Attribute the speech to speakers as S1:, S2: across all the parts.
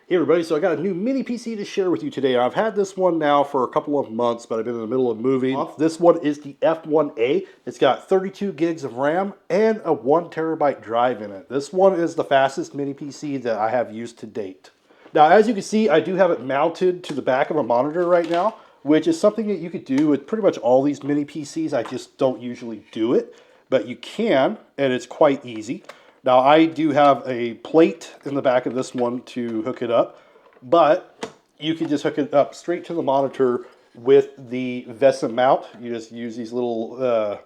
S1: Hey everybody, so I got a new mini PC to share with you today. I've had this one now for a couple of months, but I've been in the middle of moving. This one is the F1A. It's got 32 gigs of RAM and a 1 terabyte drive in it. This one is the fastest mini PC that I have used to date. Now, as you can see, I do have it mounted to the back of a monitor right now, which is something that you could do with pretty much all these mini PCs. I just don't usually do it, but you can, and it's quite easy. Now, I do have a plate in the back of this one to hook it up, but you can just hook it up straight to the monitor with the VESA mount. You just use these little,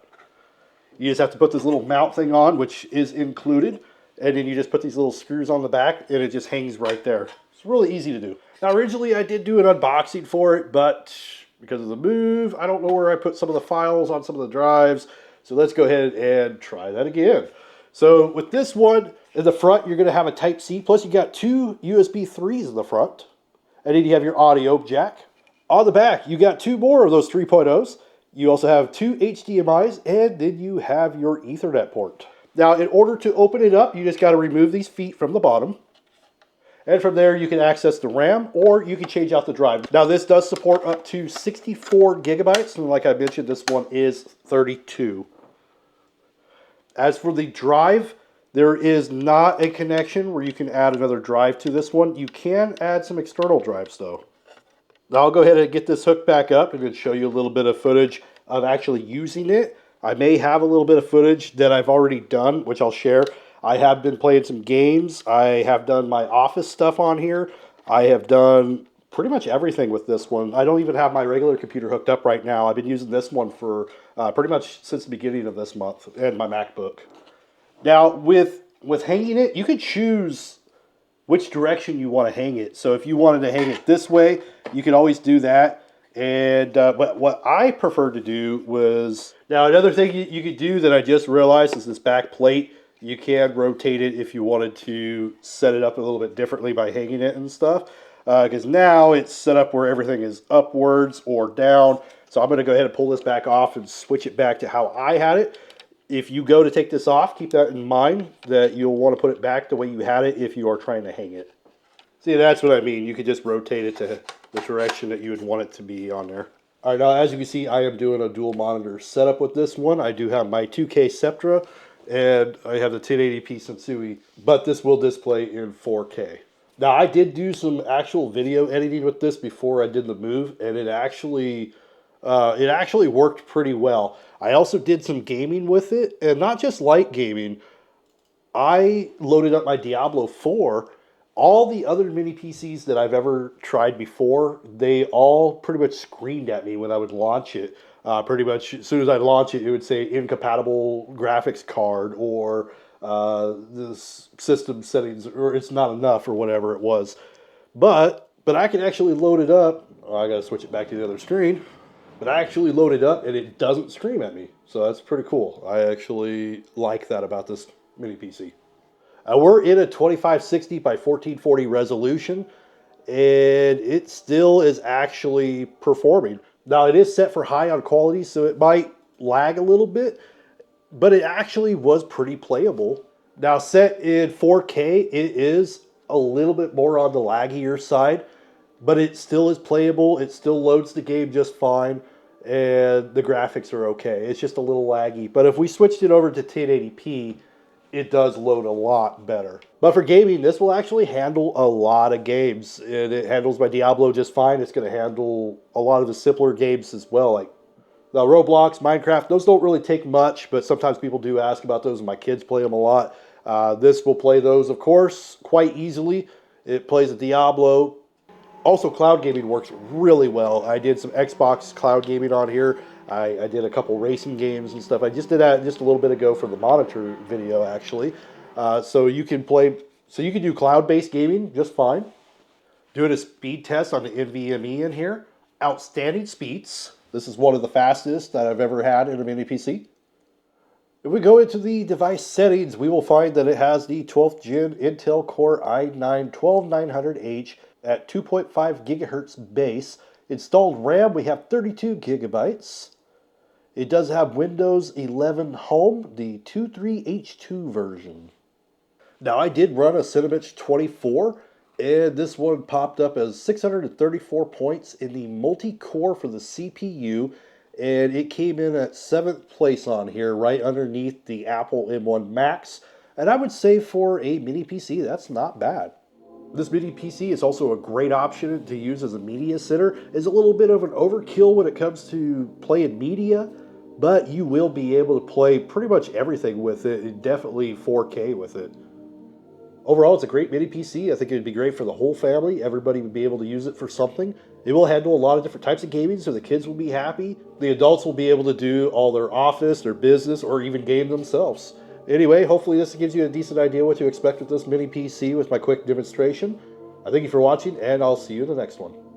S1: you just have to put this little mount thing on, which is included, and then you just put these little screws on the back, and it just hangs right there. It's really easy to do. Now, originally I did do an unboxing for it, but because of the move, I don't know where I put some of the files on some of the drives, so let's go ahead and try that again. So with this one, in the front, you're going to have a Type-C, plus you got two USB 3s in the front, and then you have your audio jack. On the back, you got two more of those 3.0s. You also have two HDMIs, and then you have your Ethernet port. Now, in order to open it up, you just got to remove these feet from the bottom. And from there, you can access the RAM, or you can change out the drive. Now, this does support up to 64 gigabytes, and like I mentioned, this one is 32. As for the drive, there is not a connection where you can add another drive to this one. You can add some external drives though. Now I'll go ahead and get this hooked back up and then show you a little bit of footage of actually using it. I may have a little bit of footage that I've already done, which I'll share. I have been playing some games. I have done my office stuff on here. I have done pretty much everything with this one. I don't even have my regular computer hooked up right now. I've been using this one for pretty much since the beginning of this month, and my MacBook. Now, with hanging it, you could choose which direction you want to hang it. So if you wanted to hang it this way, you could always do that. And what I preferred to do was... Now, another thing you could do that I just realized is this back plate. You can rotate it if you wanted to set it up a little bit differently by hanging it and stuff. Because now it's set up where everything is upwards or down. So I'm going to go ahead and pull this back off and switch it back to how I had it. If you go to take this off, keep that in mind that you'll want to put it back the way you had it if you are trying to hang it. See, that's what I mean. You could just rotate it to the direction that you would want it to be on there. All right, now as you can see, I am doing a dual monitor setup with this one. I do have my 2K Sceptra and I have the 1080p Sensui, but this will display in 4K. Now, I did do some actual video editing with this before I did the move, and it actually worked pretty well. I also did some gaming with it, and not just light gaming. I loaded up my Diablo 4. All the other mini PCs that I've ever tried before, they all pretty much screamed at me when I would launch it. Pretty much as soon as I launch it, it would say incompatible graphics card, or the system settings, or it's not enough, or whatever it was. But I can actually load it up. Oh, I gotta switch it back to the other screen. But I actually load it up and it doesn't scream at me. So that's pretty cool. I actually like that about this mini PC. We're in a 2560 by 1440 resolution, and it still is actually performing. Now, it is set for high on quality, so it might lag a little bit, but it actually was pretty playable. Now, set in 4K, it is a little bit more on the laggier side, but it still is playable. It still loads the game just fine, and the graphics are okay. It's just a little laggy. But if we switched it over to 1080p, it does load a lot better. But for gaming, this will actually handle a lot of games. And it handles my Diablo just fine. It's going to handle a lot of the simpler games as well, like the Roblox, Minecraft. Those don't really take much, but sometimes people do ask about those, and my kids play them a lot. This will play those, of course, quite easily. It plays a Diablo. Also, cloud gaming works really well. I did some Xbox cloud gaming on here. I did a couple racing games and stuff. I just did that just a little bit ago for the monitor video, actually. So you can do cloud-based gaming just fine. Doing a speed test on the NVMe in here. Outstanding speeds. This is one of the fastest that I've ever had in a mini PC. If we go into the device settings, we will find that it has the 12th gen Intel Core i9-12900H at 2.5 gigahertz base. Installed RAM, we have 32 gigabytes. It does have Windows 11 Home, the 23H2 version. Now, I did run a Cinebench 24, And this one popped up as 634 points in the multi-core for the CPU, and it came in at 7th place on here, right underneath the Apple M1 Max. And I would say for a mini PC, that's not bad. This mini PC is also a great option to use as a media center. It's a little bit of an overkill when it comes to playing media, but you will be able to play pretty much everything with it, and definitely 4K with it. Overall, it's a great mini PC. I think it would be great for the whole family. Everybody would be able to use it for something. It will handle a lot of different types of gaming, so the kids will be happy. The adults will be able to do all their office, their business, or even game themselves. Anyway, hopefully this gives you a decent idea what to expect with this mini PC with my quick demonstration. I thank you for watching, and I'll see you in the next one.